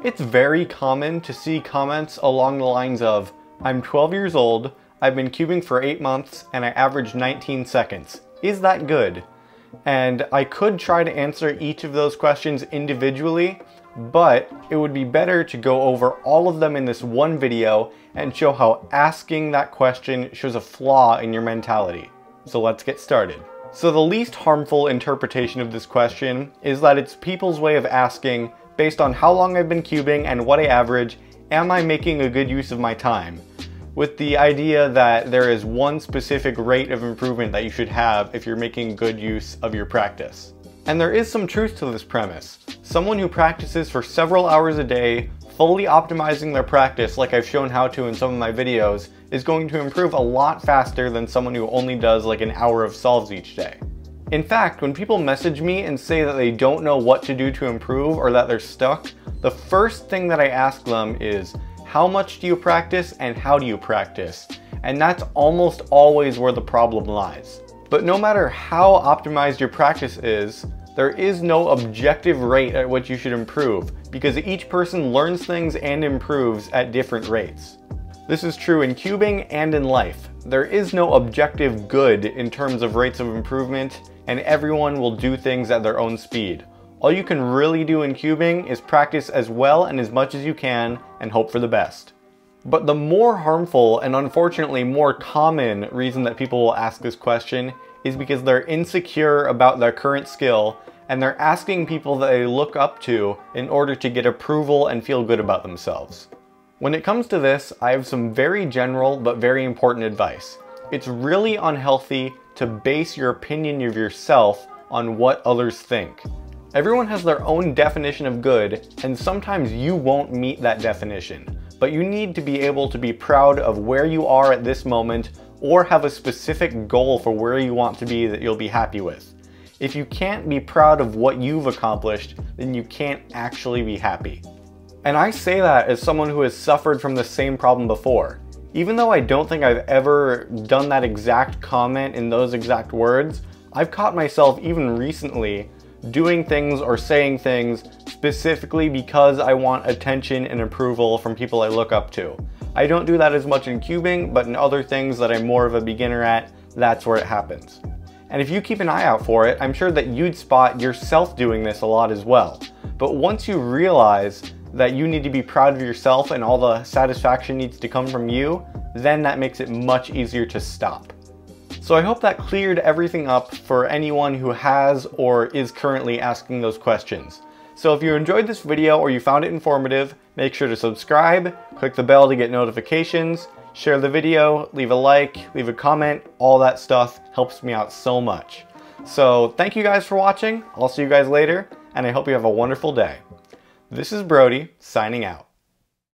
It's very common to see comments along the lines of, I'm 12 years old, I've been cubing for 8 months, and I average 19 seconds. Is that good? And I could try to answer each of those questions individually, but it would be better to go over all of them in this one video and show how asking that question shows a flaw in your mentality. So let's get started. So the least harmful interpretation of this question is that it's people's way of asking, based on how long I've been cubing and what I average, am I making a good use of my time? With the idea that there is one specific rate of improvement that you should have if you're making good use of your practice. And there is some truth to this premise. Someone who practices for several hours a day, fully optimizing their practice like I've shown how to in some of my videos, is going to improve a lot faster than someone who only does like an hour of solves each day. In fact, when people message me and say that they don't know what to do to improve or that they're stuck, the first thing that I ask them is, how much do you practice and how do you practice? And that's almost always where the problem lies. But no matter how optimized your practice is, there is no objective rate at which you should improve, because each person learns things and improves at different rates. This is true in cubing and in life. There is no objective good in terms of rates of improvement, and everyone will do things at their own speed. All you can really do in cubing is practice as well and as much as you can and hope for the best. But the more harmful and unfortunately more common reason that people will ask this question is because they're insecure about their current skill and they're asking people that they look up to in order to get approval and feel good about themselves. When it comes to this, I have some very general but very important advice. It's really unhealthy to base your opinion of yourself on what others think. Everyone has their own definition of good, and sometimes you won't meet that definition. But you need to be able to be proud of where you are at this moment, or have a specific goal for where you want to be that you'll be happy with. If you can't be proud of what you've accomplished, then you can't actually be happy. And I say that as someone who has suffered from the same problem before. Even though I don't think I've ever done that exact comment in those exact words, I've caught myself even recently doing things or saying things specifically because I want attention and approval from people I look up to. I don't do that as much in cubing, but in other things that I'm more of a beginner at, that's where it happens. And if you keep an eye out for it, I'm sure that you'd spot yourself doing this a lot as well. But once you realize that you need to be proud of yourself and all the satisfaction needs to come from you, then that makes it much easier to stop. So I hope that cleared everything up for anyone who has or is currently asking those questions. So if you enjoyed this video or you found it informative, make sure to subscribe, click the bell to get notifications, share the video, leave a like, leave a comment, all that stuff helps me out so much. So thank you guys for watching, I'll see you guys later, and I hope you have a wonderful day. This is Brody, signing out.